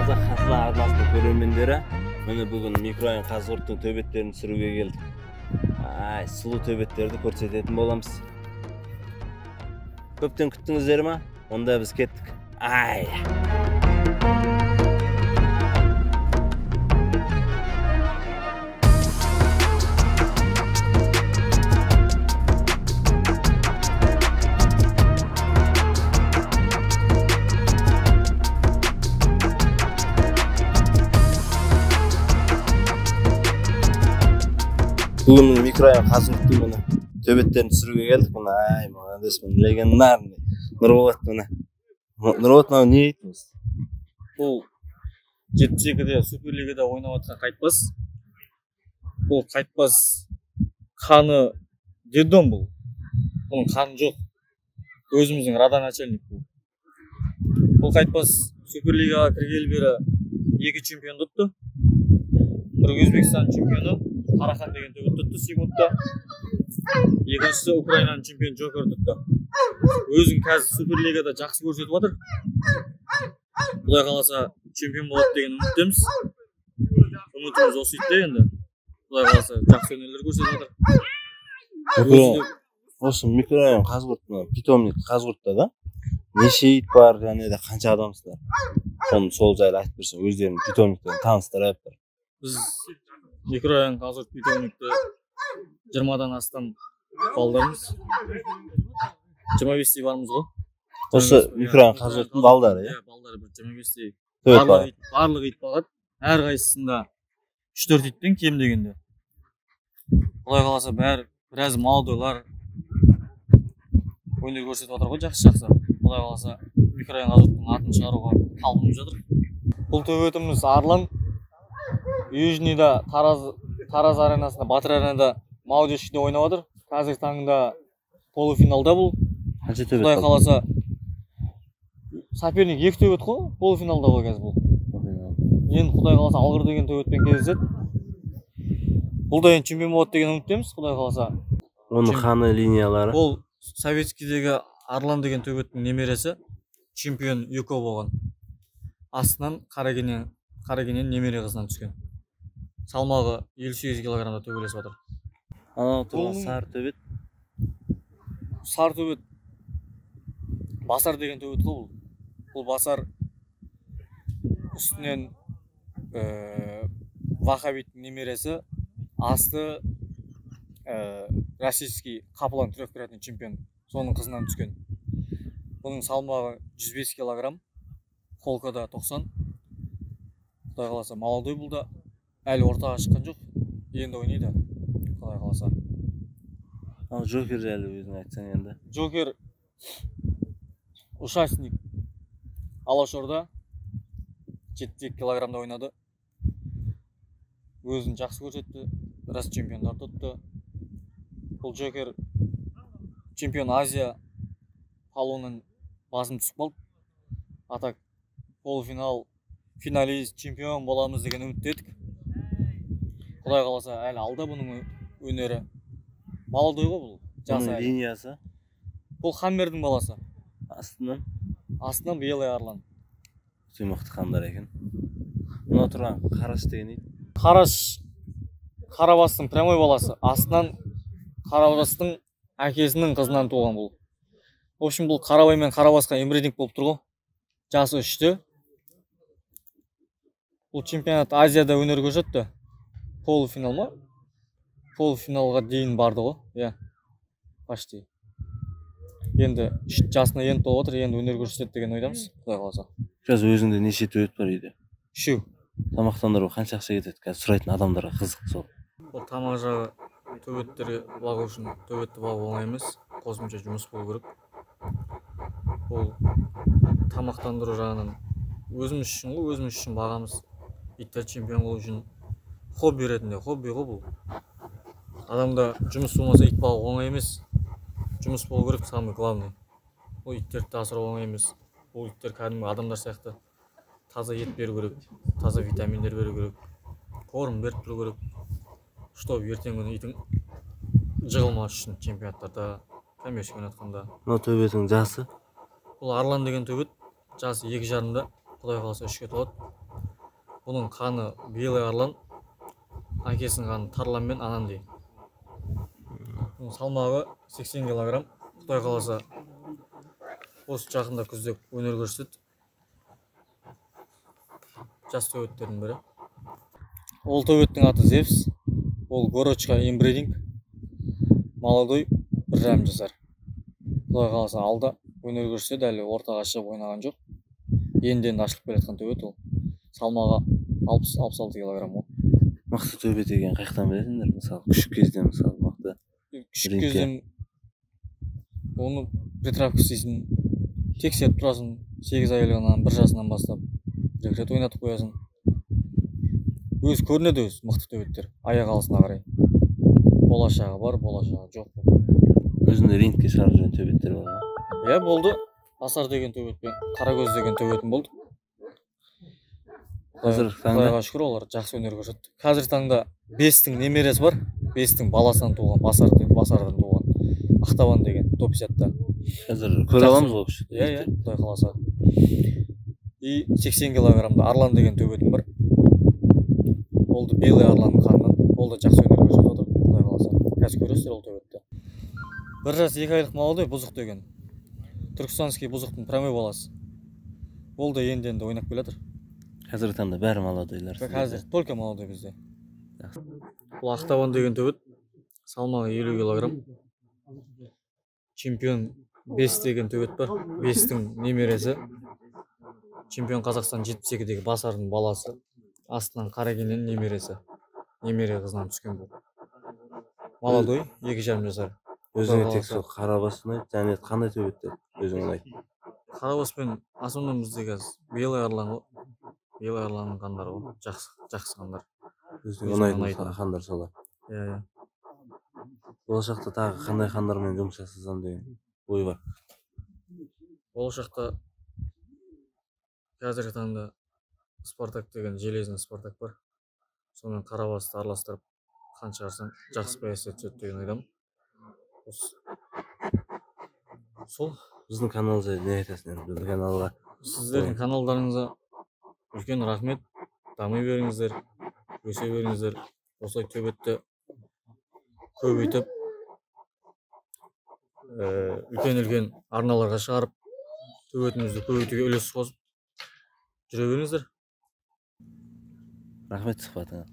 Қазақ Хасла арнасының көрермендері, міне бүгін микроайын Қазығұрттың төбеттерін түсіруге келдік. Сұлу төбеттерді көрсететін боламыз. Көптен күттіңіздер ме? Онда біз кеттік. Бүгін микроайын Қазығұрттың міне төбеттерін түсіруге келдік. Мына легендарный Нұрболат міне. Нұрболат мынау не айтыңыз? Бұл 72-де Суперлигада ойнап жатқан Қайтпас. Бұл Қайтпас қаны дедом бұл. Бұның қаны жоқ. Өзіміздің родоначальник бұл. Бұл Қайтпас Суперлигаға кіргелі бері 2 чемпион тұтты. Бір Өзбекстан чемпионы Қарахан деген төбет тұтты секундта. Екіншісі Украинаның чемпионы Джокер тұтты. Өзің қазір Суперлигада жақсы көрсетіп отыр. Құдай қаласа чемпион болады деген үміттеміз. Үмітіміз осы итте енді. Құдай қаласа жақсы өнерлер көрсетіп отыр. Осы микроайын Қазығұрт, питомник Қазығұртта да неше ит бар, және де қанша адамсыздар? Соны сол жайлы айтып берсең, өздерінің питомниктерін таныстырып. Біз микроайын Қазығұрт питомникте 20-дан астам балдарымыз. 25-тей бармыз ғой. Осы микроайын Қазығұрттың балдары, иә? Балдары бір 25-тей. Барлық ит бағады. Әр қайсысында 3-4 иттен кем дегенде. Құдай қаласа біраз малдылар өнер көрсетіп отыр ғой, жақсы. Құдай қаласа микроайын Қазығұрттың атын шығаруға талпынып жатыр. Бұл төбетіміз Арлан. Южныйда Тараз аренасында, Батыр аренада Маудешкиде ойнап отыр. Қазір таңда полуфиналда бұл. Құдай қаласа соперник 2 төбет қой, полуфиналда ғой қазір бұл. Енді Құдай қаласа Алғыр деген төбетпен кездеседі. Бұл да енді чемпион болады деген үміттеміз, Құдай қаласа. Оның қаны линиялары? Ол Советскийдегі Арлан деген төбеттің немересі чемпион Юко болған. Астынан Қарагенен немере қызынан түскен. Салмағы 58 килограмда төбелесіп отыр. Анау тұрған сары төбет? Сары төбет Басар деген төбет қой бұл. Бұл Басар үстінен Вахабиттің немересі, асты российский Қапылан трехкратный чемпион. Соның қызынан түскен. Бұның салмағы 105 килограмм, қолқада 90. Құдай қаласа молодой бұл да. Әлі ортаға шыққан жоқ. Енді ойнайды. Құдай қаласа. Ал Джокер жайлы өзің айтсаң енді. Джокер участник Алашорда 7 килограммда ойнады. Өзін жақсы көрсетті. Біраз чемпиондар тұтты. Бұл Джокер чемпион Азия палуанын басым түсіп қалды. Атак полуфинал, финалист, чемпион боламыз деген үміттедік. Құдай қаласа әлі алда бұның өнері. Молодой ғой бұл. Бұның линиясы? Бұл Хаммердің баласы. Астынан белый Арлан. Сүймақты қандар екен. Мұна тұрған Қараш деген ит? Қараш Қарабастың прямой баласы. Астынан Қарабастың әкесінің қызынан туған бұл. В общем, бұл Қарабай мен Қарабасқа ембрединг болып тұр ғой. Жасы 3-те. Бұл чемпионат Азияда өнер көрсетті. Полуфинал ма? Полуфиналға дейін барды ғой. Иә. Почти. Енді жасына енді толып отыр, енді өнер көрсетеді деген ойдамыз. Құдай қаласа. Қазір өзіңде неше төбет бар үйде? 3. Тамақтандыру қанша ақша кетеді? Қазір сұрайтын адамдарға қызық сол. Бұл тамақ жағы төбеттерге бағу үшін төбетті бағу оңай емес. Қосымша жұмыс болу керек. Бұл тамақтандыру жағынан өзіміз үшін бағамыз. Иттер чемпион болу үшін хобби ретінде, хобби ғой бұл. Адамда жұмыс болмаса ит бағу оңай емес. Жұмыс болу керек, самый главный. Бұл иттерді асырау оңай емес. Бұл иттер кәдімгі адамдар сияқты таза ет беру керек, таза витаминдер беру керек, корм беріп тұру керек. Чтобы ертең күні итің жығылмас үшін чемпионаттарда, коммерческий ойнатқанда. Мынау төбеттің жасы? Бұл Арлан деген төбет, жасы 2,5-да, Құдай қаласа 3-ке толады. Бұның қаны белый арлан, әкесінің қаны тарлан мен анандай. Бұның салмағы 80 килограмм. Құдай қаласа осы жақында күзде өнер көрсетеді. Жас төбеттердің бірі. Ол төбеттің аты Зевс. Ол горочка инбридинг. Молодой 1,5 жасар. Құдай қаласа алда өнер көрсетеді, әлі ортаға шығып ойнаған жоқ. Енді ашылып келе жатқан төбет ол. Салмағы 60-66 килограмм ол. Мықты төбет екен қайықтан білесіңдер, мысалы күшік кезден мысалы мықты. Күшік кезден оны притравка істейсің, тексеріп тұрасың, 8 айлығынан 1 жасынан бастап бір рет ойнатып қоясың. Өз көрінеді өз мықты төбеттер, аяқ алысына қарай. Болашағы бар, болашағы жоқ. Өзінде рингке шығарып жүрген төбеттер бар ма? Иә, болды. Асар деген төбетпен, Қарагөз деген төбетім болды. Қазір таңда Құдайға шүкір, олар жақсы өнер көрсетті. Қазір таңда 5-тің немересі бар, 5-тің баласынан туған, Басардан туған Ақтабан деген топ-50-та. қазір көре аламыз ғой күшік. Иә, Құдай қаласа. И 80 килограммда Арлан деген төбетім бар. Олды белый арланның қанынан, ол да жақсы өнер көрсетіп отыр, Құдай қаласа. Қазір көресіздер ол төбетті. 1 жас 2 айлық молодой бұзық деген. Түркістанский бұзықтың прямой баласы. Ол да енді ойнап келатыр. Қазіргі таңда бәрі молодойлар. Қазір только молодой бізде. Бұл Ақтабан деген төбет, салмағы 50 килограмм. Чемпион 5 деген төбет бар. 5-тің немересі. Чемпион Қазақстан 72-дегі Басардың баласы. Астынан Қаракеннен немересі. Немере қызынан түскен бұл. Молодой, 2,5 жасар. Өзіңе тек сол қарабас ұнайды, және қандай төбеттер өзің ұнайды? Қарабас пен основном бізде қазір белый арлан ғой. Белый арланның қандары ғой. Жақсы қандар. Өзің ұнайтын қандар солар. Иә. Болашақта тағы қандай қандармен жұмыс жасасам деген ой бар. Болашақта қазіргі таңда Спартак деген железный Спартак бар. Сонымен Қарабасты араластырып қан шығарсам жақсы пайда түседі деген ойдамын. Сол. Біздің канал жайлы не айтасың енді? Біздің каналға Сіздердің каналдарыңызға үлкен рахмет. Дами беріңіздер, өсе беріңіздер. Осылай төбетті көбейтіп, үлкен арналарға шығарып, төбетімізді көбейтуге үлес қосып жүре беріңіздер. рахмет сұхбатыңа.